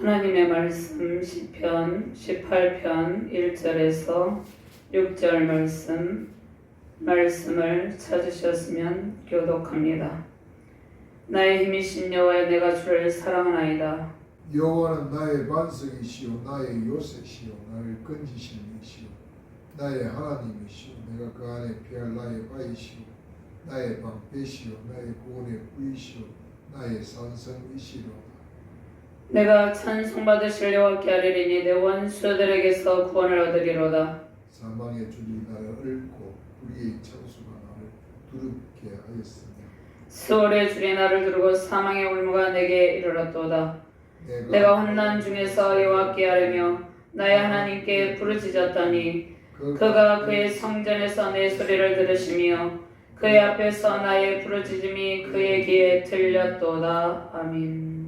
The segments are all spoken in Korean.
하나님의 말씀 시편 18편 1절에서 6절 말씀을 찾으셨으면 교독합니다. 나의 힘이신 여호와여, 내가 주를 사랑하나이다. 여호와는 나의 반석이시요 나의 요새시요 나를 건지시는 이시요 나의 하나님이시요 내가 그 안에 피할 나의 바위시요 나의 방패시요 나의 구원의 부이시요 나의 산성이시로다. 내가 찬송받으실 여호와께 하리니 내 원수들에게서 구원을 얻으리로다. 사망의 줄이 나를 얽고 불의의 창수가 나를 두렵게 하였으며 수월의 줄이 나를 두르고 사망의 올무가 내게 이르렀도다. 내가 환난 중에서 여호와께 하려며 나의 하나님께 부르짖었더니 그가 그의 성전에서 내 소리를 들으시며 그의 앞에서 나의 부르짖음이 그의 귀에 들렸도다. 아멘.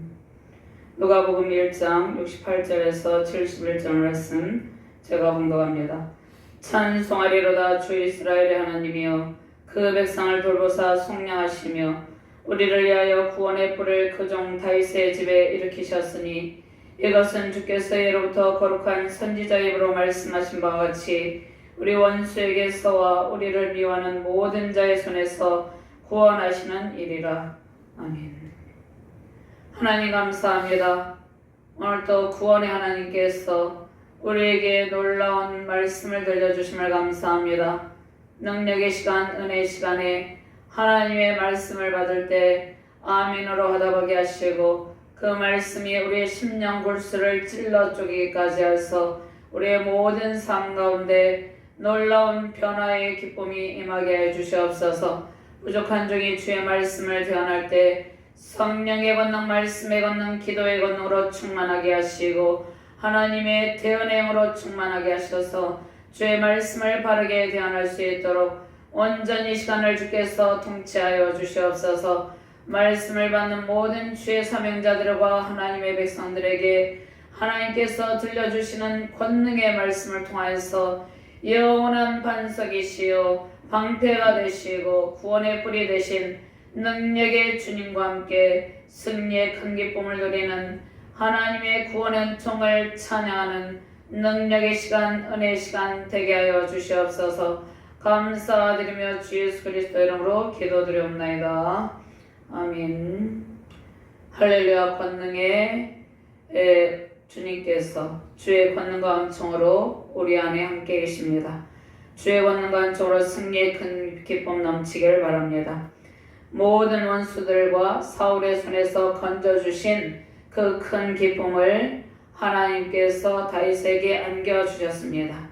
누가복음 1장 68절에서 71절 말씀 제가 봉독합니다. 찬송하리로다. 주 이스라엘의 하나님이여, 그 백성을 돌보사 속량하시며 우리를 위하여 구원의 뿔을 그 종 다윗의 집에 일으키셨으니 이것은 주께서 예로부터 거룩한 선지자의 입으로 말씀하신 바와 같이 우리 원수에게서와 우리를 미워하는 모든 자의 손에서 구원하시는 일이라. 아멘. 하나님 감사합니다. 오늘도 구원의 하나님께서 우리에게 놀라운 말씀을 들려주심을 감사합니다. 능력의 시간, 은혜의 시간에 하나님의 말씀을 받을 때 아멘으로 화답하게 하시고 그 말씀이 우리의 심령 골수를 찔러 쪼개기까지 하여서 우리의 모든 삶 가운데 놀라운 변화의 기쁨이 임하게 해주시옵소서. 부족한 종이 주의 말씀을 대언할 때 성령의 권능, 말씀의 권능, 기도의 권능으로 충만하게 하시고 하나님의 대언의 힘으로 충만하게 하셔서 주의 말씀을 바르게 대언할 수 있도록 온전히 시간을 주께서 통치하여 주시옵소서. 말씀을 받는 모든 주의 사명자들과 하나님의 백성들에게 하나님께서 들려주시는 권능의 말씀을 통하여서 영원한 반석이시요 방패가 되시고 구원의 뿔이 되신 능력의 주님과 함께 승리의 큰 기쁨을 누리는 하나님의 구원의 은총을 찬양하는 능력의 시간, 은혜의 시간 되게 하여 주시옵소서. 감사드리며 주 예수 그리스도 이름으로 기도드리옵나이다. 아멘. 할렐루야. 권능의 주님께서 주의 권능과 은총으로 우리 안에 함께 계십니다. 주의 권능과 은총으로 승리의 큰 기쁨 넘치기를 바랍니다. 모든 원수들과 사울의 손에서 건져주신 그 큰 기쁨을 하나님께서 다윗에게 안겨주셨습니다.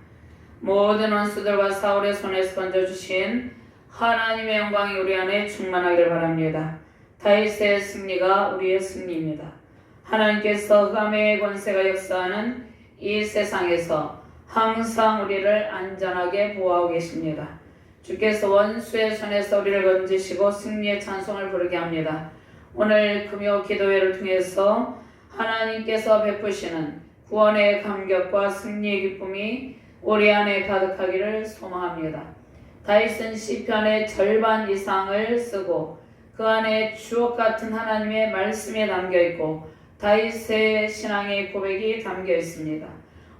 모든 원수들과 사울의 손에서 건져주신 하나님의 영광이 우리 안에 충만하기를 바랍니다. 다윗의 승리가 우리의 승리입니다. 하나님께서 흑암의 권세가 역사하는 이 세상에서 항상 우리를 안전하게 보호하고 계십니다. 주께서 원수의 손에서 우리를 건지시고 승리의 찬송을 부르게 합니다. 오늘 금요 기도회를 통해서 하나님께서 베푸시는 구원의 감격과 승리의 기쁨이 우리 안에 가득하기를 소망합니다. 다윗은 시편의 절반 이상을 쓰고 그 안에 주옥 같은 하나님의 말씀이 담겨있고 다윗의 신앙의 고백이 담겨 있습니다.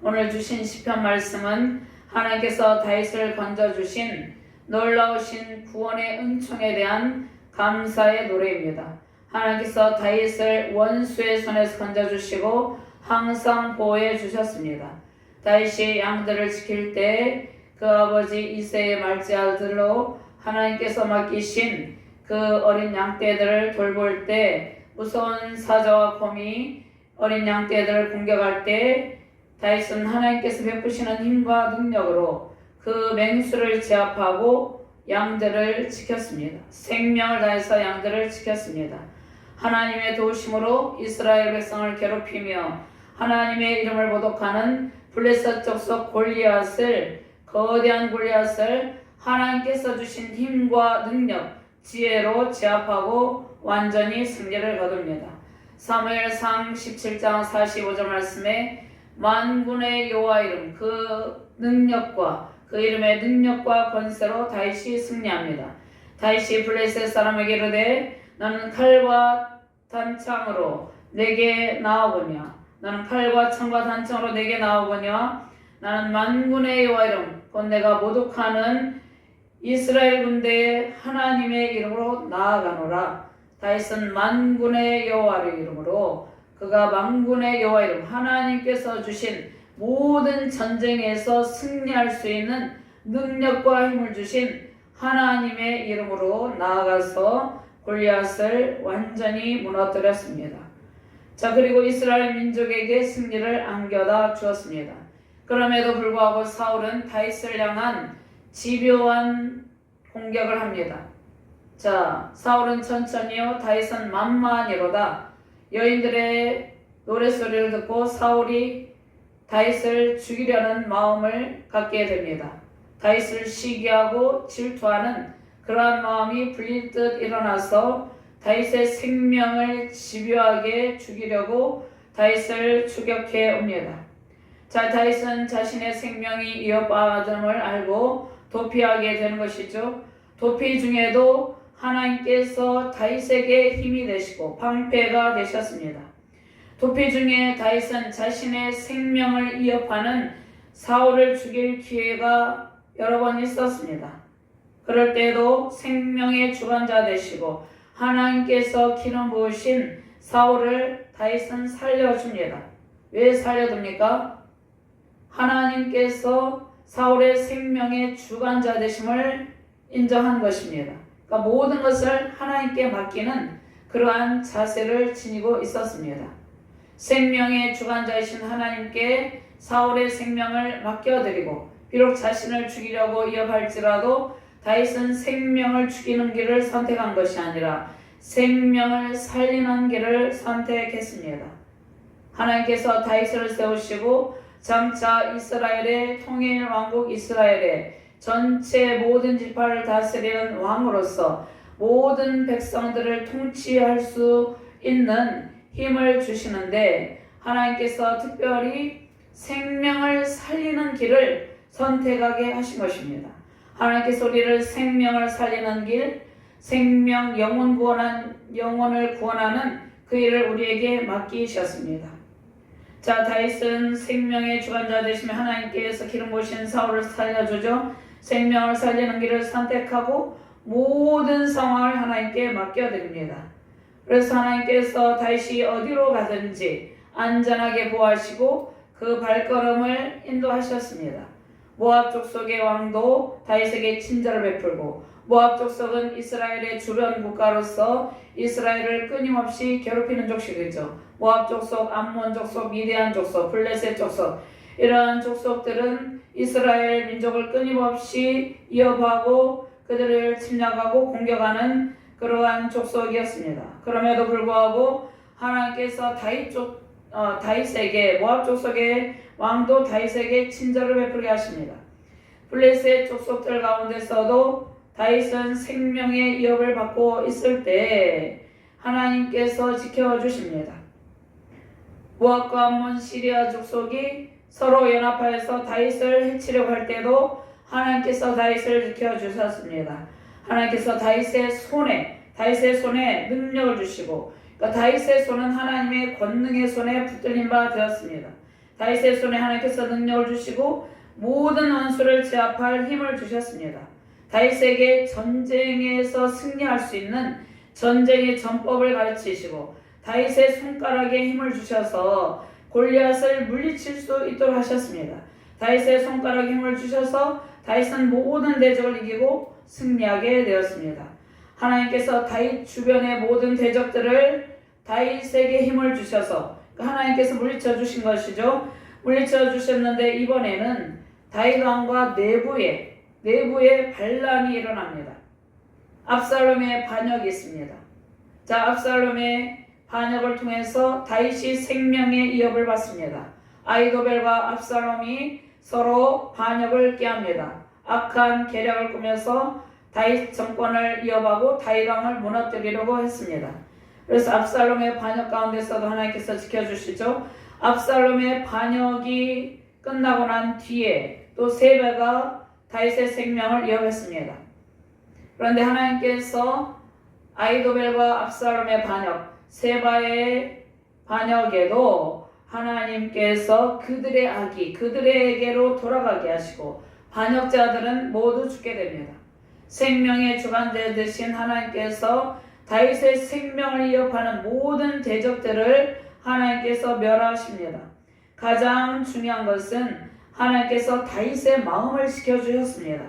오늘 주신 시편 말씀은 하나님께서 다윗을 건져주신 놀라우신 구원의 은총에 대한 감사의 노래입니다. 하나님께서 다윗을 원수의 손에서 건져주시고 항상 보호해 주셨습니다. 다윗이 양들을 지킬 때 그 아버지 이새의 말제아들로 하나님께서 맡기신 그 어린 양떼들을 돌볼 때 무서운 사자와 곰이 어린 양떼들을 공격할 때 다윗은 하나님께서 베푸시는 힘과 능력으로 그 맹수를 제압하고 양들을 지켰습니다. 생명을 다해서 양들을 지켰습니다. 하나님의 도우심으로 이스라엘 백성을 괴롭히며 하나님의 이름을 모독하는 블레셋 족속 골리앗을 거대한 골리앗을 하나님께서 주신 힘과 능력, 지혜로 제압하고 완전히 승리를 거둡니다. 사무엘상 17장 45절 말씀에 만군의 여호와 이름, 그 능력과 그 이름의 능력과 권세로 다윗이 승리합니다. 다윗이 블레셋 사람에게 이르되 너는 칼과 단창으로 내게 나아보냐. 너는 칼과 창과 단창으로 내게 나오거니와 나는 만군의 여호와 이름 곧 내가 모독하는 이스라엘 군대의 하나님의 이름으로 나아가노라. 다윗은 만군의 여호와의 이름으로 그가 만군의 여호와 이름 하나님께서 주신 모든 전쟁에서 승리할 수 있는 능력과 힘을 주신 하나님의 이름으로 나아가서 골리앗을 완전히 무너뜨렸습니다. 자, 그리고 이스라엘 민족에게 승리를 안겨다 주었습니다. 그럼에도 불구하고 사울은 다윗을 향한 집요한 공격을 합니다. 자, 사울은 천천히요 다윗은 만만히로다. 여인들의 노랫소리를 듣고 사울이 다윗을 죽이려는 마음을 갖게 됩니다. 다윗을 시기하고 질투하는 그러한 마음이 불릴 듯 일어나서 다윗의 생명을 집요하게 죽이려고 다윗을 추격해 옵니다. 자, 다윗은 자신의 생명이 위협받음을 알고 도피하게 되는 것이죠. 도피 중에도 하나님께서 다윗에게 힘이 되시고 방패가 되셨습니다. 도피 중에 다윗은 자신의 생명을 위협하는 사울을 죽일 기회가 여러 번 있었습니다. 그럴 때도 생명의 주관자 되시고 하나님께서 기름 부으신 사울을 다윗은 살려줍니다. 왜 살려줍니까? 하나님께서 사울의 생명의 주관자 되심을 인정한 것입니다. 그러니까 모든 것을 하나님께 맡기는 그러한 자세를 지니고 있었습니다. 생명의 주관자이신 하나님께 사울의 생명을 맡겨드리고 비록 자신을 죽이려고 위협할지라도 다윗은 생명을 죽이는 길을 선택한 것이 아니라 생명을 살리는 길을 선택했습니다. 하나님께서 다윗을 세우시고 장차 이스라엘의 통일 왕국 이스라엘의 전체 모든 지파를 다스리는 왕으로서 모든 백성들을 통치할 수 있는 힘을 주시는데 하나님께서 특별히 생명을 살리는 길을 선택하게 하신 것입니다. 하나님께서 우리를 생명을 살리는 길, 생명 영혼을 구원하는 그 일을 우리에게 맡기셨습니다. 자, 다윗은 생명의 주관자 되시며 하나님께서 기름 부으신 사울을 살려주죠. 생명을 살리는 길을 선택하고 모든 상황을 하나님께 맡겨드립니다. 그래서 하나님께서 다윗이 어디로 가든지 안전하게 보호하시고 그 발걸음을 인도하셨습니다. 모압 족속의 왕도 다윗에게 친절을 베풀고 모압 족속은 이스라엘의 주변 국가로서 이스라엘을 끊임없이 괴롭히는 족속이죠. 모압 족속, 암몬 족속, 미디안 족속, 블레셋 족속 이러한 족속들은 이스라엘 민족을 끊임없이 위협하고 그들을 침략하고 공격하는 그러한 족속이었습니다. 그럼에도 불구하고 하나님께서 다윗에게 모압 족속의 왕도 다윗에게 친절을 베풀게 하십니다. 블레셋 족속들 가운데서도 다윗은 생명의 위협을 받고 있을 때 하나님께서 지켜주십니다. 모압과 암몬 시리아 족속이 서로 연합하여서 다윗을 해치려고 할 때도 하나님께서 다윗을 지켜주셨습니다. 하나님께서 다윗의 손에 능력을 주시고 그러니까 다윗의 손은 하나님의 권능의 손에 붙들린 바 되었습니다. 다윗의 손에 하나님께서 능력을 주시고 모든 원수를 제압할 힘을 주셨습니다. 다윗에게 전쟁에서 승리할 수 있는 전쟁의 전법을 가르치시고 다윗의 손가락에 힘을 주셔서 골리앗을 물리칠 수 있도록 하셨습니다. 다윗의 손가락에 힘을 주셔서 다윗은 모든 대적을 이기고 승리하게 되었습니다. 하나님께서 다윗 주변의 모든 대적들을 다윗에게 힘을 주셔서 하나님께서 물리쳐 주신 것이죠. 물리쳐 주셨는데 이번에는 다윗 왕과 내부에 반란이 일어납니다. 압살롬의 반역이 있습니다. 자, 압살롬의 반역을 통해서 다윗이 생명의 위협을 받습니다. 아히도벨과 압살롬이 서로 반역을 꾀합니다. 악한 계략을 꾸며서 다윗 정권을 위협하고 다윗 왕을 무너뜨리려고 했습니다. 그래서 압살롬의 반역 가운데서도 하나님께서 지켜주시죠. 압살롬의 반역이 끝나고 난 뒤에 또 세바가 다윗의 생명을 위협했습니다. 그런데 하나님께서 아히도벨과 압살롬의 반역, 세바의 반역에도 하나님께서 그들의 악이 그들에게로 돌아가게 하시고 반역자들은 모두 죽게 됩니다. 생명의 주관자 되신 하나님께서 다윗의 생명을 위협하는 모든 대적들을 하나님께서 멸하십니다. 가장 중요한 것은 하나님께서 다윗의 마음을 지켜주셨습니다.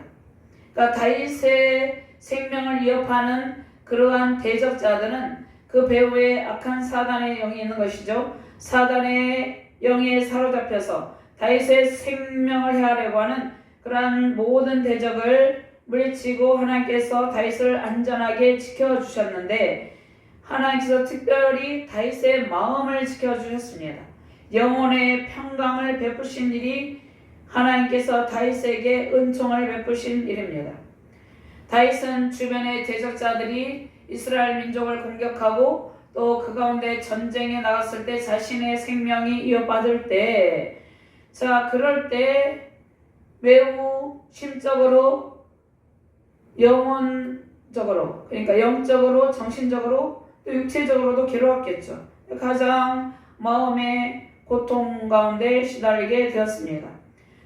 그러니까 다윗의 생명을 위협하는 그러한 대적자들은 그 배후에 악한 사단의 영이 있는 것이죠. 사단의 영에 사로잡혀서 다윗의 생명을 해하려고 하는 그러한 모든 대적을 물리치고 하나님께서 다윗을 안전하게 지켜주셨는데 하나님께서 특별히 다윗의 마음을 지켜주셨습니다. 영혼의 평강을 베푸신 일이 하나님께서 다윗에게 은총을 베푸신 일입니다. 다윗은 주변의 대적자들이 이스라엘 민족을 공격하고 또 그 가운데 전쟁에 나갔을 때 자신의 생명이 위협받을 때, 그럴 때 매우 심적으로, 영혼적으로, 그러니까 영적으로, 정신적으로, 또 육체적으로도 괴로웠겠죠. 가장 마음의 고통 가운데 시달리게 되었습니다.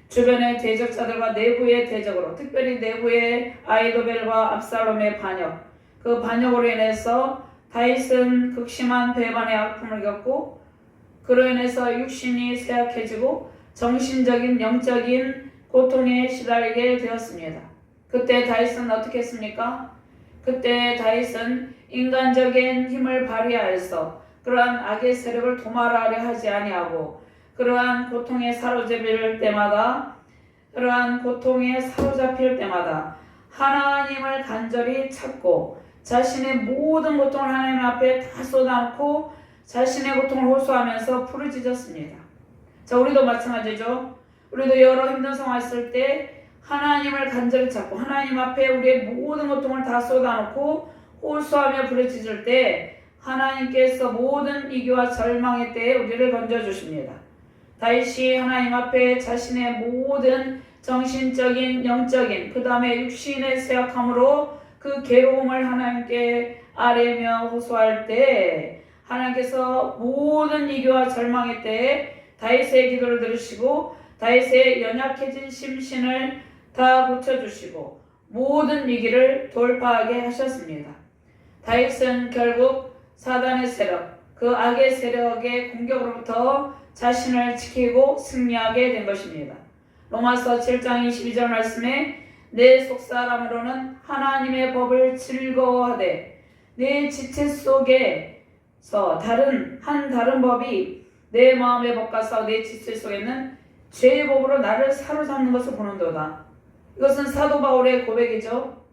주변의 대적자들과 내부의 대적으로, 특별히 내부의 아히도벨과 압살롬의 반역, 그 반역으로 인해서 다윗은 극심한 배반의 아픔을 겪고 그로 인해서 육신이 쇠약해지고 정신적인 영적인 고통에 시달리게 되었습니다. 그때 다윗은 어떻게 했습니까? 그때 다윗은 인간적인 힘을 발휘하여서 그러한 악의 세력을 도말하려 하지 아니하고 그러한 고통에 사로잡힐 때마다 하나님을 간절히 찾고 자신의 모든 고통을 하나님 앞에 다 쏟아놓고 자신의 고통을 호소하면서 부르짖었습니다. 자, 우리도 마찬가지죠. 우리도 여러 힘든 상황이 있을 때 하나님을 간절히 찾고 하나님 앞에 우리의 모든 고통을 다 쏟아놓고 호소하며 부르짖을 때 하나님께서 모든 위기와 절망의 때에 우리를 건져주십니다. 다윗이 하나님 앞에 자신의 모든 정신적인, 영적인, 그 다음에 육신의 쇠약함으로 그 괴로움을 하나님께 아뢰며 호소할 때 하나님께서 모든 위기와 절망의 때에 다윗의 기도를 들으시고 다윗의 연약해진 심신을 다 고쳐주시고 모든 위기를 돌파하게 하셨습니다. 다윗은 결국 사단의 세력, 그 악의 세력의 공격으로부터 자신을 지키고 승리하게 된 것입니다. 로마서 7장 22절 말씀에 내 속사람으로는 하나님의 법을 즐거워하되 내 지체 속에서 다른 법이 내 마음의 법과 싸워 내 지체 속에는 죄의 법으로 나를 사로잡는 것을 보는도다. 이것은 사도 바울의 고백이죠.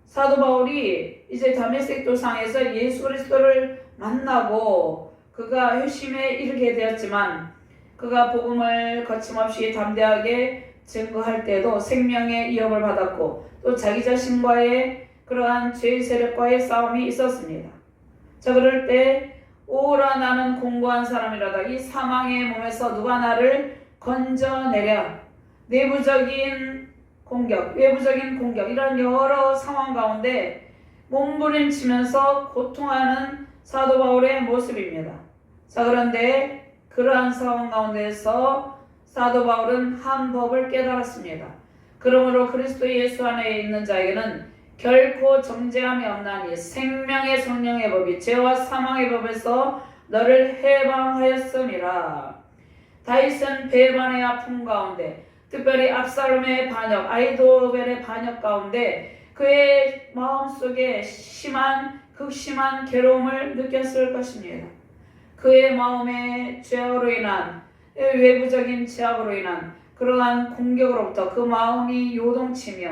사도 바울이 이제 다메섹 도상에서 예수 그리스도를 만나고 그가 회심에 이르게 되었지만 그가 복음을 거침없이 담대하게 증거할 때도 생명의 위협을 받았고 또 자기 자신과의 그러한 죄의 세력과의 싸움이 있었습니다. 자, 그럴 때 오라 나는 공고한 사람이라다. 이 사망의 몸에서 누가 나를 건져내랴. 내부적인 공격, 외부적인 공격, 이런 여러 상황 가운데 몸부림치면서 고통하는 사도 바울의 모습입니다. 자, 그런데 그러한 상황 가운데서 사도 바울은 한 법을 깨달았습니다. 그러므로 그리스도 예수 안에 있는 자에게는 결코 정죄함이 없나니 생명의 성령의 법이 죄와 사망의 법에서 너를 해방하였음이라. 다윗은 배반의 아픔 가운데 특별히 압살롬의 반역, 아히도벨의 반역 가운데 그의 마음속에 극심한 괴로움을 느꼈을 것입니다. 그의 마음의 죄악으로 인한 외부적인 제약으로 인한 그러한 공격으로부터 그 마음이 요동치며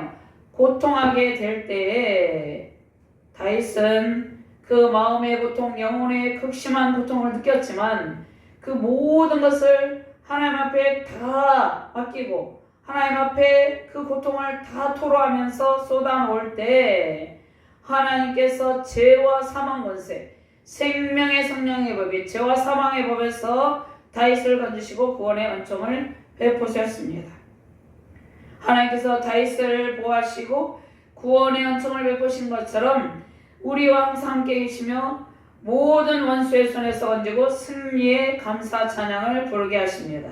고통하게 될 때에 다윗은 그 마음의 고통, 영혼의 극심한 고통을 느꼈지만 그 모든 것을 하나님 앞에 다 맡기고 하나님 앞에 그 고통을 다 토로하면서 쏟아놓을 때 하나님께서 죄와 사망 권세, 생명의 성령의 법이 죄와 사망의 법에서 다윗을 건지시고 구원의 은총을 베푸셨습니다. 하나님께서 다윗을 보호하시고 구원의 은총을 베푸신 것처럼 우리와 항상 함께 계시며 모든 원수의 손에서 건지고 승리의 감사 찬양을 부르게 하십니다.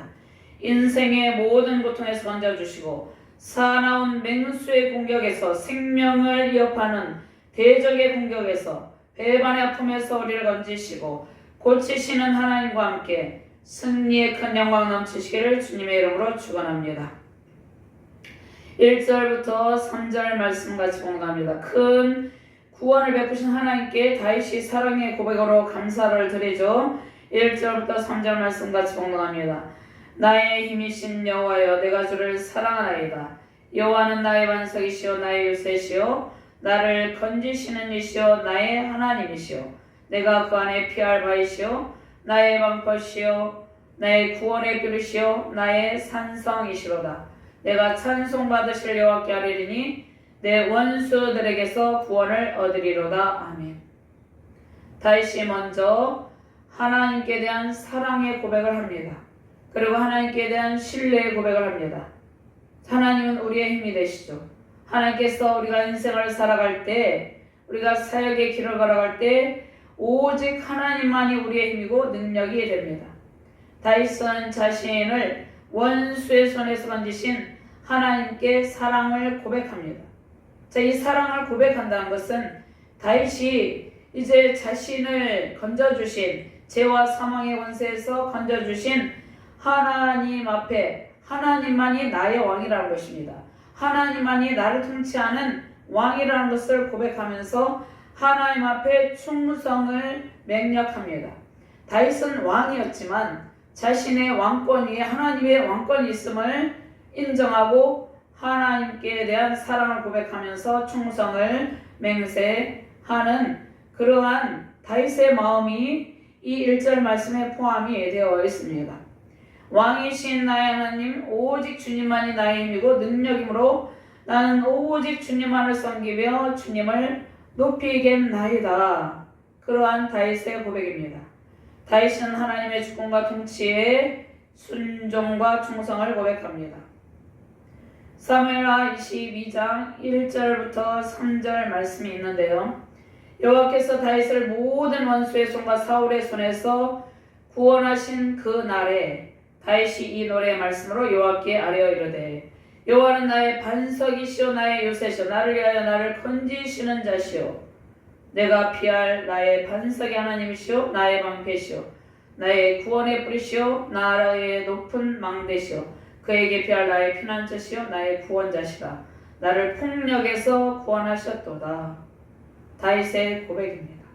인생의 모든 고통에서 건져주시고 사나운 맹수의 공격에서 생명을 위협하는 대적의 공격에서 배반의 아픔에서 우리를 건지시고 고치시는 하나님과 함께 승리의 큰 영광 넘치시기를 주님의 이름으로 축원합니다. 1절부터 3절 말씀 같이 공부합니다. 큰 구원을 베푸신 하나님께 다윗이 사랑의 고백으로 감사를 드리죠. 1절부터 3절 말씀 같이 공부합니다. 나의 힘이신 여호와여, 내가 주를 사랑하나이다. 여호와는 나의 반석이시오 나의 요새시오 나를 건지시는 이시오 나의 하나님이시오 내가 그 안에 피할 바이시오 나의 방패시오 나의 구원의 뚜루시오 나의 산성이시로다. 내가 찬송받으실 여호와께 하리니 내 원수들에게서 구원을 얻으리로다. 아멘. 다윗이 먼저 하나님께 대한 사랑의 고백을 합니다. 그리고 하나님께 대한 신뢰의 고백을 합니다. 하나님은 우리의 힘이 되시죠. 하나님께서 우리가 인생을 살아갈 때, 우리가 사역의 길을 걸어갈 때 오직 하나님만이 우리의 힘이고 능력이 됩니다. 다윗은 자신을 원수의 손에서 건지신 하나님께 사랑을 고백합니다. 자, 이 사랑을 고백한다는 것은 다윗이 이제 자신을 건져주신 죄와 사망의 권세에서 건져주신 하나님 앞에 하나님만이 나의 왕이라는 것입니다. 하나님만이 나를 통치하는 왕이라는 것을 고백하면서 하나님 앞에 충성을 맹약합니다. 다윗은 왕이었지만 자신의 왕권 위에 하나님의 왕권이 있음을 인정하고 하나님께 대한 사랑을 고백하면서 충성을 맹세하는 그러한 다윗의 마음이 이 1절 말씀에 포함이 되어 있습니다. 왕이신 나의 하나님, 오직 주님만이 나의 힘이고 능력이므로 나는 오직 주님만을 섬기며 주님을 높이겠나이다. 그러한 다윗의 고백입니다. 다윗은 하나님의 주권과 통치에 순종과 충성을 고백합니다. 사무엘하 22장 1절부터 3절 말씀이 있는데요. 여호와께서 다윗을 모든 원수의 손과 사울의 손에서 구원하신 그 날에 다윗이 이 노래의 말씀으로 여호와께 아뢰어 이르되 여호와는 나의 반석이시오 나의 요새시오 나를 위하여 나를 건지시는 자시오 내가 피할 나의 반석의 하나님이시오 나의 방패시오 나의 구원의 뿌리시오 나라의 높은 망대시오 그에게 피할 나의 피난처시오 나의 구원자시라 나를 폭력에서 구원하셨도다. 다윗의 고백입니다.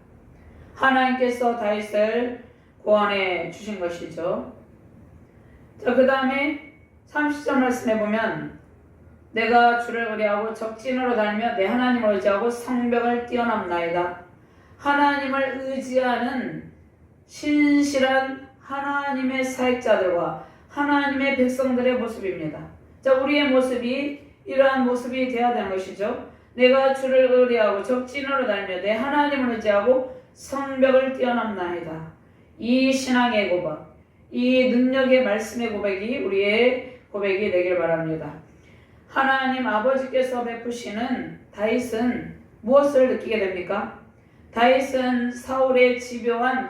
하나님께서 다윗을 구원해 주신 것이죠. 자, 그 다음에 30절 말씀해 보면 내가 주를 의뢰하고 적진으로 다니며 내 하나님을 의지하고 성벽을 뛰어넘나이다. 하나님을 의지하는 신실한 하나님의 사역자들과 하나님의 백성들의 모습입니다. 자, 우리의 모습이 이러한 모습이 되어야 되는 것이죠. 내가 주를 의뢰하고 적진으로 다니며 내 하나님을 의지하고 성벽을 뛰어넘나이다. 이 신앙의 고백, 이 능력의 말씀의 고백이 우리의 고백이 되길 바랍니다. 하나님 아버지께서 베푸시는 다윗은 무엇을 느끼게 됩니까? 다윗은 사울의 집요한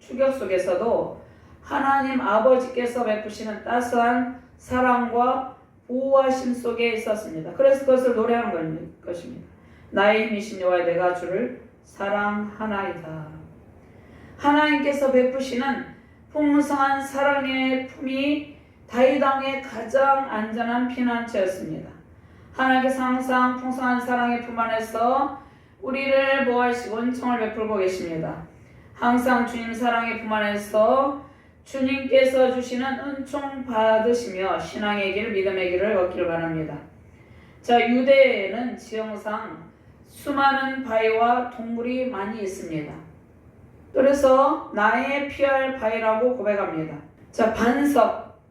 추격 속에서도 하나님 아버지께서 베푸시는 따스한 사랑과 보호하심 속에 있었습니다. 그래서 그것을 노래하는 것입니다. 나의 힘이신 여호와 내가 주를 사랑하나이다. 하나님께서 베푸시는 풍성한 사랑의 품이 다윗 왕의 가장 안전한 피난처였습니다. 하나님께서 항상 풍성한 사랑의 품 안에서 우리를 보호하시고 은총을 베풀고 계십니다. 항상 주님 사랑의 품 안에서 주님께서 주시는 은총 받으시며 신앙의 길, 믿음의 길을 걷기를 바랍니다. 자, 유대에는 지형상 수많은 바위와 동굴이 많이 있습니다. 그래서 나의 피할 바위라고 고백합니다. 자,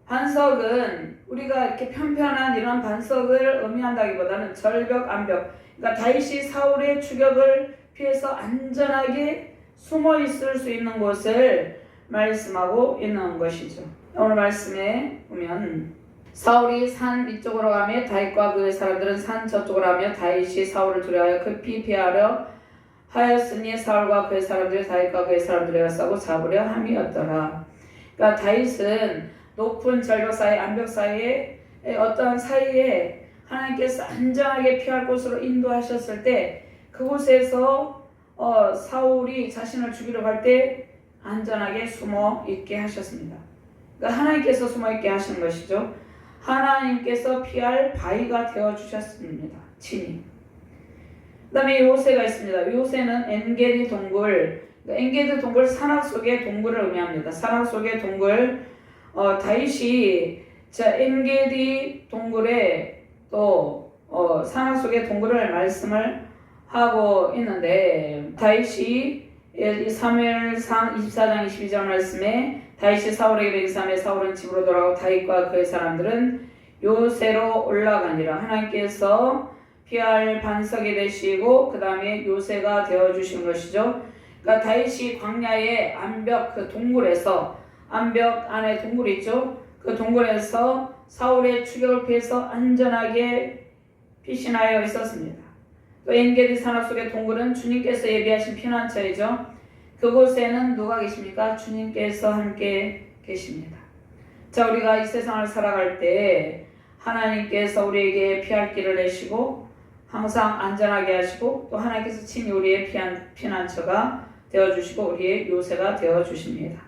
반석은 우리가 이렇게 편편한 이런 반석을 의미한다기보다는 절벽, 암벽. 그러니까 다윗이 사울의 추격을 피해서 안전하게 숨어 있을 수 있는 곳을 말씀하고 있는 것이죠. 오늘 말씀에 보면 사울이 산 위쪽으로 가며 다윗과 그의 사람들은 산 저쪽으로 가며 다윗이 사울을 두려워하여 급히 피하려 하였으니 사울과 그의 사람들이 다윗과 그의 사람들에게 싸고 잡으려 함이었더라. 그러니까 다윗은 높은 절벽 사이, 암벽 사이에 어떤 사이에 하나님께서 안전하게 피할 곳으로 인도하셨을 때 그곳에서 사울이 자신을 죽이러 갈 때 안전하게 숨어 있게 하셨습니다. 그러니까 하나님께서 숨어 있게 하신 것이죠. 하나님께서 피할 바위가 되어 주셨습니다. 친히. 그 다음에 요새가 있습니다. 요새는 엔게디 동굴, 엔게디 동굴 산악 속의 동굴을 의미합니다. 산악 속의 동굴. 다윗이 엔게디 동굴에 또 산악 속의 동굴을 말씀을 하고 있는데 다윗이 사무엘상 24장 22절 말씀에 다윗이 사울에게 배기삼에 사울은 집으로 돌아가고 다윗과 그의 사람들은 요새로 올라가니라. 하나님께서 피할 반석이 되시고 그 다음에 요새가 되어주신 것이죠. 그러니까 다윗이 광야의 암벽 그 동굴에서 암벽 안에 동굴이 있죠. 그 동굴에서 사울의 추격을 피해서 안전하게 피신하여 있었습니다. 또 엔게디 산악 속의 동굴은 주님께서 예비하신 피난처이죠. 그곳에는 누가 계십니까? 주님께서 함께 계십니다. 자, 우리가 이 세상을 살아갈 때 하나님께서 우리에게 피할 길을 내시고 항상 안전하게 하시고 또 하나님께서 친히 우리의 피난처가 되어주시고 우리의 요새가 되어주십니다.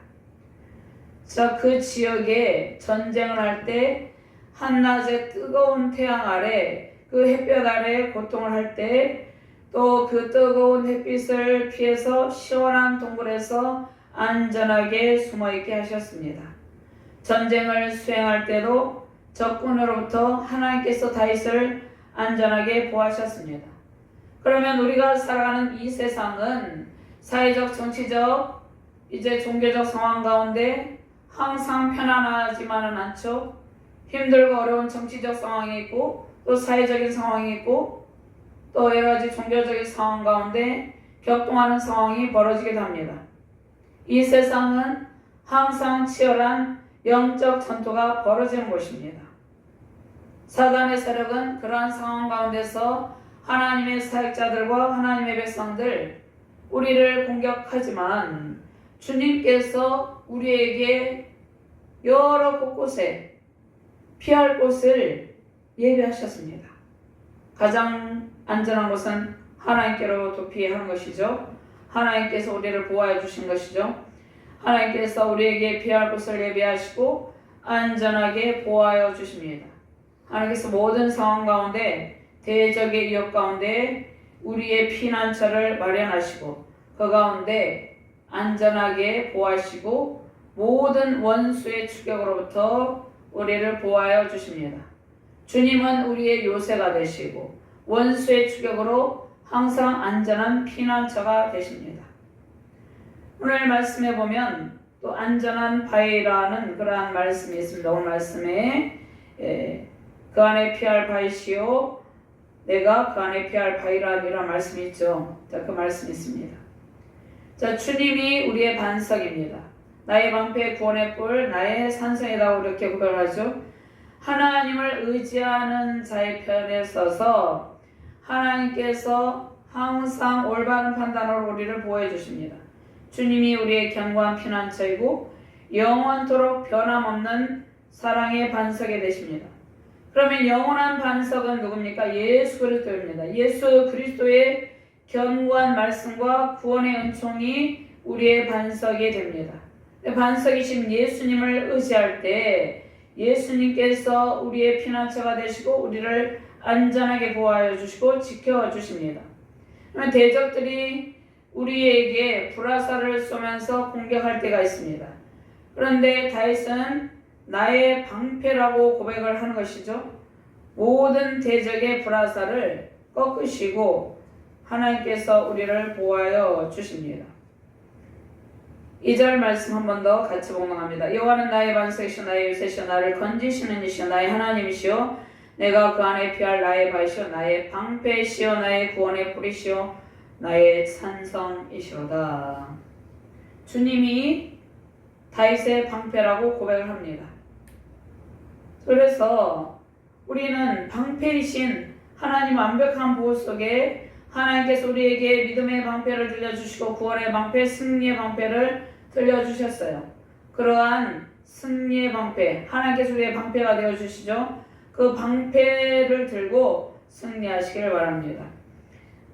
자, 그 지역에 전쟁을 할 때 한낮에 뜨거운 태양 아래 그 햇볕 아래 고통을 할 때 또 그 뜨거운 햇빛을 피해서 시원한 동굴에서 안전하게 숨어있게 하셨습니다. 전쟁을 수행할 때도 적군으로부터 하나님께서 다윗을 안전하게 보호하셨습니다. 그러면 우리가 살아가는 이 세상은 사회적, 정치적, 이제 종교적 상황 가운데 항상 편안하지만은 않죠. 힘들고 어려운 정치적 상황이 있고 또 사회적인 상황이 있고 또 여러 가지 종교적인 상황 가운데 격동하는 상황이 벌어지게 됩니다. 이 세상은 항상 치열한 영적 전투가 벌어지는 곳입니다. 사단의 세력은 그러한 상황 가운데서 하나님의 사역자들과 하나님의 백성들 우리를 공격하지만 주님께서 우리에게 여러 곳곳에 피할 곳을 예비하셨습니다. 가장 안전한 곳은 하나님께로 도피하는 것이죠. 하나님께서 우리를 보호해 주신 것이죠. 하나님께서 우리에게 피할 곳을 예비하시고 안전하게 보호하여 주십니다. 하나님께서 모든 상황 가운데 대적의 위협 가운데 우리의 피난처를 마련하시고 그 가운데 안전하게 보호하시고 모든 원수의 추격으로부터 우리를 보호하여 주십니다. 주님은 우리의 요새가 되시고 원수의 추격으로 항상 안전한 피난처가 되십니다. 오늘 말씀에 보면 또 안전한 바위라는 그러한 말씀이 있습니다. 오늘 말씀에 그 안에 피할 바위시요 내가 그 안에 피할 바위라니라 말씀이 있죠. 자, 그 말씀이 있습니다. 자, 주님이 우리의 반석입니다. 나의 방패 구원의 뿔 나의 산성이라고 이렇게 고백하죠. 하나님을 의지하는 자의 편에 서서 하나님께서 항상 올바른 판단으로 우리를 보호해 주십니다. 주님이 우리의 견고한 피난처이고 영원토록 변함없는 사랑의 반석이 되십니다. 그러면 영원한 반석은 누굽니까? 예수 그리스도입니다. 예수 그리스도의 견고한 말씀과 구원의 은총이 우리의 반석이 됩니다. 반석이신 예수님을 의지할 때 예수님께서 우리의 피난처가 되시고 우리를 안전하게 보호하여 주시고 지켜 주십니다. 대적들이 우리에게 불화살을 쏘면서 공격할 때가 있습니다. 그런데 다윗은 나의 방패라고 고백을 하는 것이죠. 모든 대적의 불화살을 꺾으시고 하나님께서 우리를 보호하여 주십니다. 2절 말씀 한 번 더 같이 봉독합니다. 여호와는 나의 반석이시오 나의 요새시오 나를 건지시는 이시오 나의 하나님이시오 내가 그 안에 피할 나의 바위시오 나의 방패시오 나의 구원의 뿔이시오 나의 산성이시로다. 주님이 다윗의 방패라고 고백을 합니다. 그래서 우리는 방패이신 하나님 완벽한 보호 속에 하나님께서 우리에게 믿음의 방패를 들려주시고 구원의 방패, 승리의 방패를 들려주셨어요. 그러한 승리의 방패, 하나님께서 우리의 방패가 되어주시죠. 그 방패를 들고 승리하시길 바랍니다.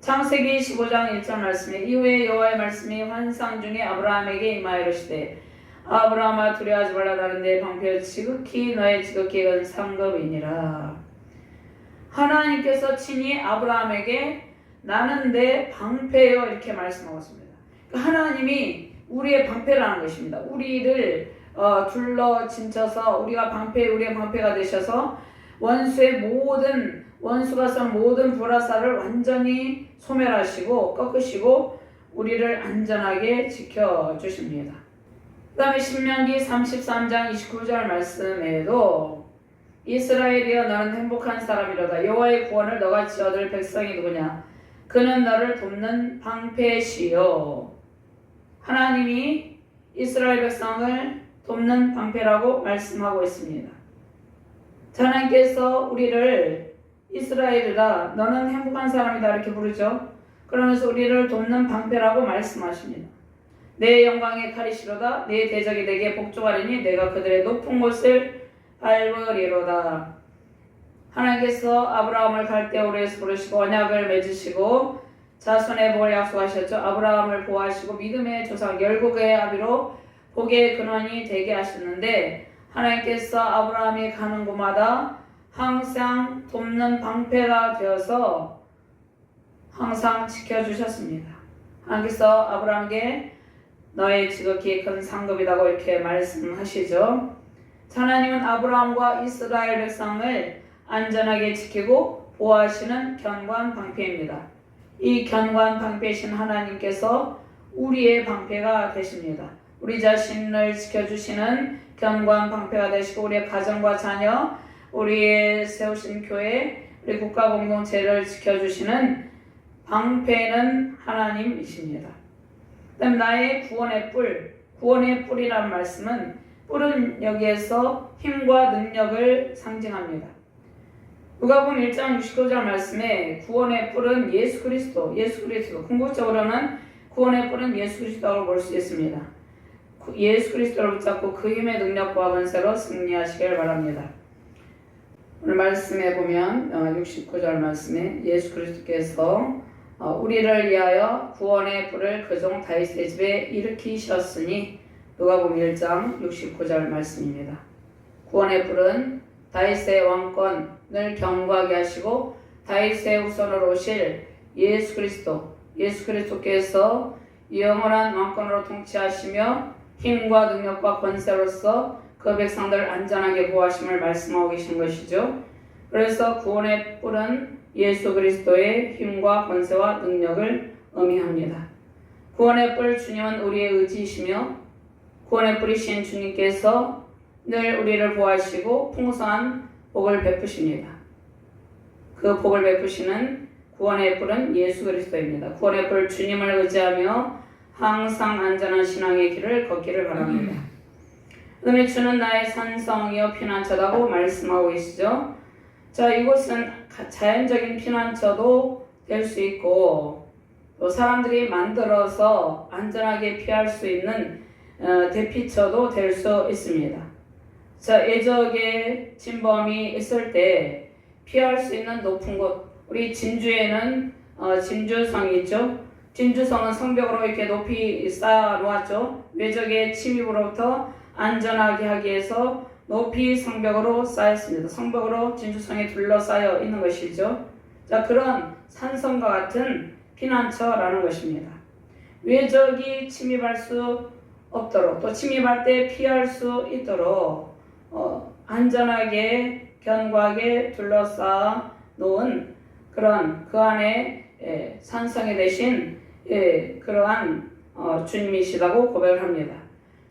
창세기 15장 1절 말씀에 이후에 여호와의 말씀이 환상 중에 아브라함에게 임하여 이르시되 아브라함아 두려워하지 말라. 나는 내 방패요 지극히 너의 지극히 큰 상급이니라. 하나님께서 친히 아브라함에게 나는 내 방패요 이렇게 말씀하고 있습니다. 하나님이 우리의 방패라는 것입니다. 우리를 둘러 진쳐서 우리의 방패가 되셔서 원수가 쏜 모든 불화살을 완전히 소멸하시고 꺾으시고 우리를 안전하게 지켜주십니다. 그 다음에 신명기 33장 29절 말씀에도 이스라엘이여 너는 행복한 사람이로다. 여호와의 구원을 너같이 얻을 백성이 누구냐. 그는 너를 돕는 방패시요. 하나님이 이스라엘 백성을 돕는 방패라고 말씀하고 있습니다. 하나님께서 우리를 이스라엘이라 너는 행복한 사람이다 이렇게 부르죠. 그러면서 우리를 돕는 방패라고 말씀하십니다. 내 영광의 칼이시로다. 내 대적이 내게 복종하리니 내가 그들의 높은 곳을 밟으리로다. 하나님께서 아브라함을 갈대아우르에서 부르시고 언약을 맺으시고 자손의 복을 약속하셨죠. 아브라함을 보호하시고 믿음의 조상 열국의 아비로 복의 근원이 되게 하셨는데 하나님께서 아브라함이 가는 곳마다 항상 돕는 방패가 되어서 항상 지켜주셨습니다. 하나님께서 아브라함에게 너의 지극히 큰 상급이라고 이렇게 말씀하시죠. 하나님은 아브라함과 이스라엘 백성을 안전하게 지키고 보호하시는 견고한 방패입니다. 이 견고한 방패이신 하나님께서 우리의 방패가 되십니다. 우리 자신을 지켜주시는 견고한 방패가 되시고 우리의 가정과 자녀, 우리의 세우신 교회, 우리 국가 공동체를 지켜주시는 방패는 하나님이십니다. 그다음 나의 구원의 뿔이라는 말씀은 뿔은 여기에서 힘과 능력을 상징합니다. 누가복음 1장 69절 말씀에 구원의 뿔은 예수 그리스도, 궁극적으로는 구원의 뿔은 예수 그리스도라고 볼 수 있습니다. 예수 그리스도를 붙잡고 그 힘의 능력과 권세로 승리하시길 바랍니다. 오늘 말씀에 보면 69절 말씀에 예수 그리스도께서 우리를 위하여 구원의 뿔을 그종 다윗의 집에 일으키셨으니 누가복음 1장 69절 말씀입니다. 구원의 뿔은 다윗의 왕권을 견고하게 하시고 다윗의 후손으로 오실 예수 그리스도께서 영원한 왕권으로 통치하시며 힘과 능력과 권세로서 그 백성들을 안전하게 보호하심을 말씀하고 계신 것이죠. 그래서 구원의 뿔은 예수 그리스도의 힘과 권세와 능력을 의미합니다. 구원의 뿔 주님은 우리의 의지이시며 구원의 뿔이신 주님께서 늘 우리를 보호하시고 풍성한 복을 베푸십니다. 그 복을 베푸시는 구원의 뿔은 예수 그리스도입니다. 구원의 뿔 주님을 의지하며 항상 안전한 신앙의 길을 걷기를 바랍니다. 그다음에 주는 나의 산성이요 피난처라고 말씀하고 계시죠. 자, 이곳은 자연적인 피난처도 될 수 있고 또 사람들이 만들어서 안전하게 피할 수 있는 대피처도 될 수 있습니다. 자, 예적의 침범이 있을 때 피할 수 있는 높은 곳, 우리 진주에는 진주성이 있죠. 진주성은 성벽으로 이렇게 높이 쌓아 놓았죠. 외적의 침입으로부터 안전하게 하기 위해서 높이 성벽으로 쌓였습니다. 성벽으로 진주성에 둘러싸여 있는 것이죠. 자, 그런 산성과 같은 피난처라는 것입니다. 외적이 침입할 수 없도록 또 침입할 때 피할 수 있도록 안전하게 견고하게 둘러싸아 놓은 그런 그 안에 산성이 되신 그러한 주님이시라고 고백을 합니다.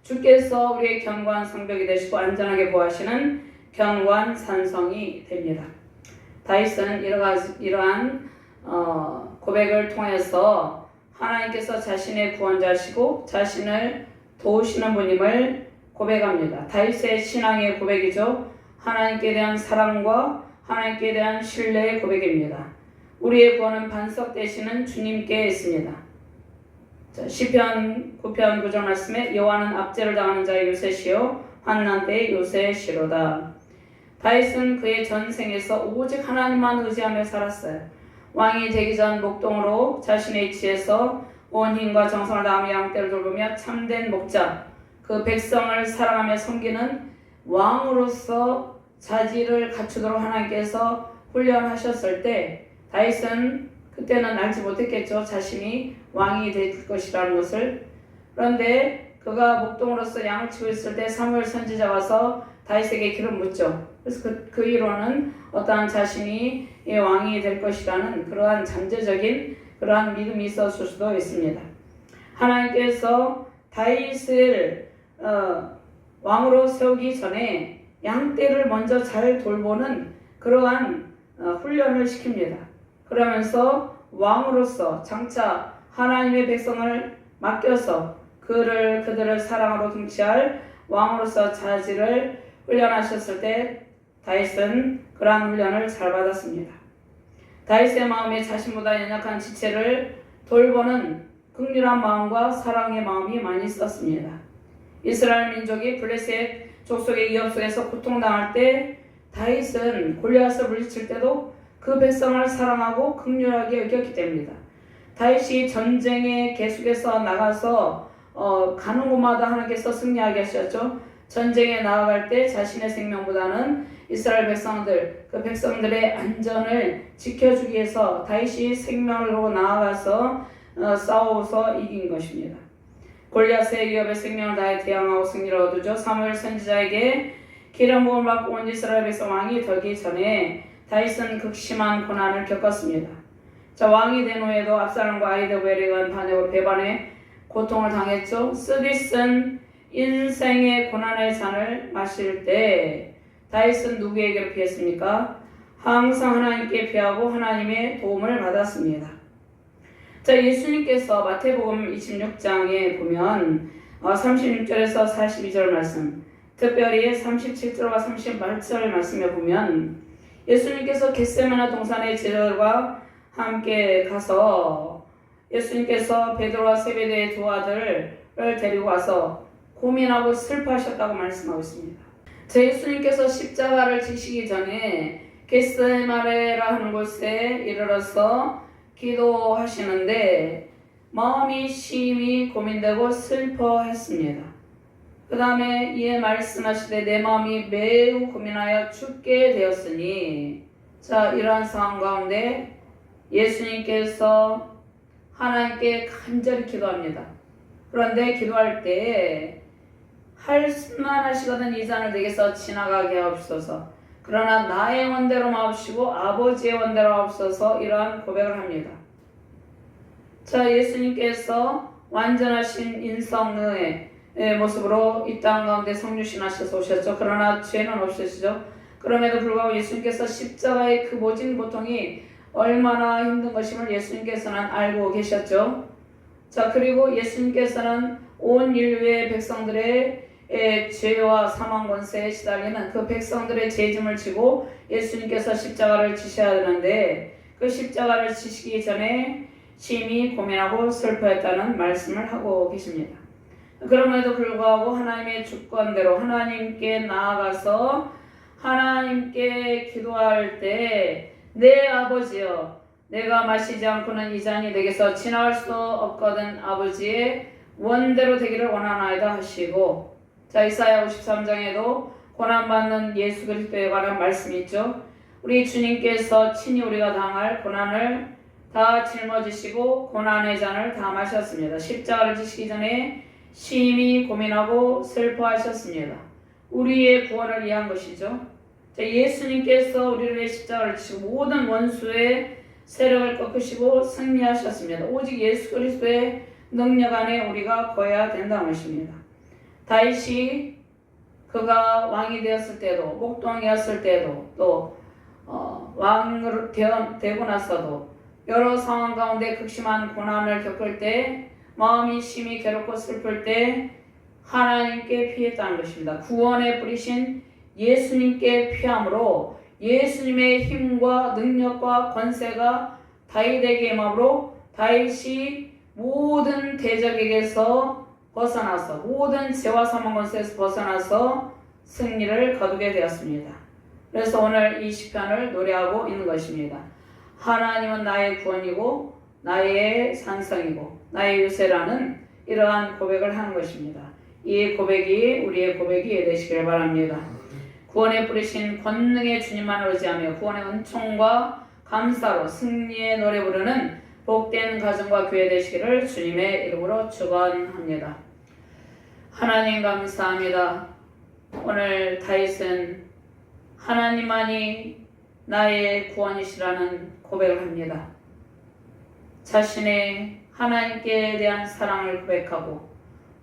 주께서 우리의 견고한 성벽이 되시고 안전하게 보호하시는 견고한 산성이 됩니다. 다윗은 이러한 고백을 통해서 하나님께서 자신의 구원자시고 자신을 도우시는 분임을 고백합니다. 다윗의 신앙의 고백이죠. 하나님께 대한 사랑과 하나님께 대한 신뢰의 고백입니다. 우리의 구원은 반석 되시는 주님께 있습니다. 자, 시편 9편 9절 말씀에 여호와는 압제를 당하는 자의 요새시요 환난 때의 요새시로다. 다윗은 그의 전생에서 오직 하나님만 의지하며 살았어요. 왕이 되기 전 목동으로 자신의 위치에서 온 힘과 정성을 다하며 양떼를 돌보며 참된 목자, 그 백성을 사랑하며 섬기는 왕으로서 자질을 갖추도록 하나님께서 훈련하셨을 때 다윗은 그때는 알지 못했겠죠. 자신이 왕이 될 것이라는 것을. 그런데 그가 목동으로서 양을 치고 있을 때 사무엘 선지자 와서 다윗에게 길을 묻죠. 그래서 그 이후로는 어떠한 자신이 왕이 될 것이라는 그러한 잠재적인 그러한 믿음이 있었을 수도 있습니다. 하나님께서 다윗을 왕으로 세우기 전에 양떼를 먼저 잘 돌보는 그러한 훈련을 시킵니다. 그러면서 왕으로서 장차 하나님의 백성을 맡겨서 그들을 사랑으로 통치할 왕으로서 자질을 훈련하셨을 때 다윗은 그러한 훈련을 잘 받았습니다. 다윗의 마음에 자신보다 연약한 지체를 돌보는 긍휼한 마음과 사랑의 마음이 많이 있었습니다. 이스라엘 민족이 블레셋 족속의 위협 속에서 고통당할 때 다윗은 골리앗을 물리칠 때도 그 백성을 사랑하고 긍휼하게 여겼기 때문이다. 다윗이 전쟁에 계속해서 나가서 가는 곳마다 하나님께서 승리하게 하셨죠. 전쟁에 나아갈 때 자신의 생명보다는 이스라엘 백성들, 그 백성들의 안전을 지켜주기 위해서 다윗이 생명을 걸고 나아가서 싸워서 이긴 것입니다. 골리앗의 위협에 생명을 다해 대항하고 승리를 얻으죠. 사무엘 선지자에게 기름 부음을 받고 온 이스라엘 백성 왕이 되기 전에 다윗은 극심한 고난을 겪었습니다. 자, 왕이 된 후에도 압살롬과 아히도벨에 의한 반역으로 배반해 고통을 당했죠. 쓰디쓴 인생의 고난의 잔을 마실 때 다윗은 누구에게로 피했습니까? 항상 하나님께 피하고 하나님의 도움을 받았습니다. 자, 예수님께서 마태복음 26장에 보면 36절에서 42절 말씀, 특별히 37절과 38절 말씀에 보면 예수님께서 겟세마네 동산의 제자들과 함께 가서 예수님께서 베드로와 세베대의 두 아들을 데리고 와서 고민하고 슬퍼하셨다고 말씀하고 있습니다. 제 예수님께서 십자가를 지시기 전에 겟세마네라 하는 곳에 이르러서 기도하시는데 마음이 심히 고민되고 슬퍼했습니다. 그 다음에 이에 말씀하시되 내 마음이 매우 고민하여 죽게 되었으니, 자, 이러한 상황 가운데 예수님께서 하나님께 간절히 기도합니다. 그런데 기도할 때 할 수만 하시거든 이 잔을 내게서 지나가게 하옵소서. 그러나 나의 원대로 마옵시고 아버지의 원대로 하옵소서. 이러한 고백을 합니다. 자, 예수님께서 완전하신 인성의 모습으로 이 땅 가운데 성육신하셔서 오셨죠. 그러나 죄는 없으시죠. 그럼에도 불구하고 예수님께서 십자가의 그 모진 고통이 얼마나 힘든 것임을 예수님께서는 알고 계셨죠. 자, 그리고 예수님께서는 온 인류의 백성들의 죄와 사망 권세에 시달리는 그 백성들의 죄짐을 지고 예수님께서 십자가를 지셔야 되는데 그 십자가를 지시기 전에 심히 고민하고 슬퍼했다는 말씀을 하고 계십니다. 그럼에도 불구하고 하나님의 주권대로 하나님께 나아가서 하나님께 기도할 때 내 아버지여, 내가 마시지 않고는 이 잔이 내게서 지나갈 수 없거든 아버지의 원대로 되기를 원하나이다 하시고, 자, 이사야 53장에도 고난받는 예수 그리스도에 관한 말씀이 있죠. 우리 주님께서 친히 우리가 당할 고난을 다 짊어지시고 고난의 잔을 다 마셨습니다. 십자가를 지시기 전에 심히 고민하고 슬퍼하셨습니다. 우리의 구원을 위한 것이죠. 예수님께서 우리를 위해 십자가를 지시고 모든 원수의 세력을 꺾으시고 승리하셨습니다. 오직 예수 그리스도의 능력 안에 우리가 거해야 된다는 것입니다. 다윗이 그가 왕이 되었을 때도, 목동이었을 때도, 또 왕으로 되고 나서도 여러 상황 가운데 극심한 고난을 겪을 때, 마음이 심히 괴롭고 슬플 때 하나님께 피했다는 것입니다. 구원에 뿌리신 예수님께 피함으로 예수님의 힘과 능력과 권세가 다윗에게 임함으로 다윗이 모든 대적에게서 벗어나서 모든 죄와 사망 권세에서 벗어나서 승리를 거두게 되었습니다. 그래서 오늘 이 시편을 노래하고 있는 것입니다. 하나님은 나의 구원이고 나의 산성이고 나의 요새라는 이러한 고백을 하는 것입니다. 이 고백이 우리의 고백이 되시길 바랍니다. 구원에 뿌리신 권능의 주님만을 의지하며 구원의 은총과 감사로 승리의 노래 부르는 복된 가정과 교회 되시기를 주님의 이름으로 축원합니다. 하나님 감사합니다. 오늘 다윗은 하나님만이 나의 구원이시라는 고백을 합니다. 자신의 하나님께 대한 사랑을 고백하고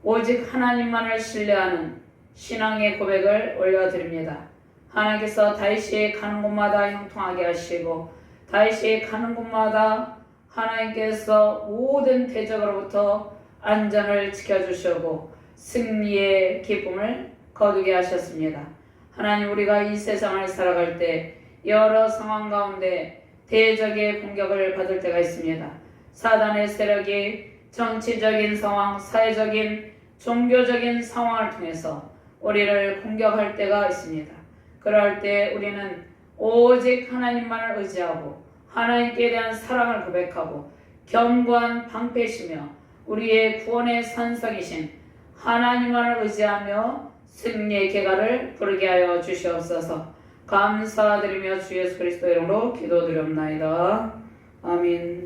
오직 하나님만을 신뢰하는 신앙의 고백을 올려드립니다. 하나님께서 다윗이 가는 곳마다 형통하게 하시고 다윗이 가는 곳마다 하나님께서 모든 대적으로부터 안전을 지켜주시고 승리의 기쁨을 거두게 하셨습니다. 하나님, 우리가 이 세상을 살아갈 때 여러 상황 가운데 대적의 공격을 받을 때가 있습니다. 사단의 세력이 정치적인 상황, 사회적인, 종교적인 상황을 통해서 우리를 공격할 때가 있습니다. 그럴 때 우리는 오직 하나님만을 의지하고 하나님께 대한 사랑을 고백하고 견고한 방패시며 우리의 구원의 산성이신 하나님만을 의지하며 승리의 계가를 부르게 하여 주시옵소서. 감사드리며 주 예수 그리스도의 이름으로 기도드리옵나이다. 아멘.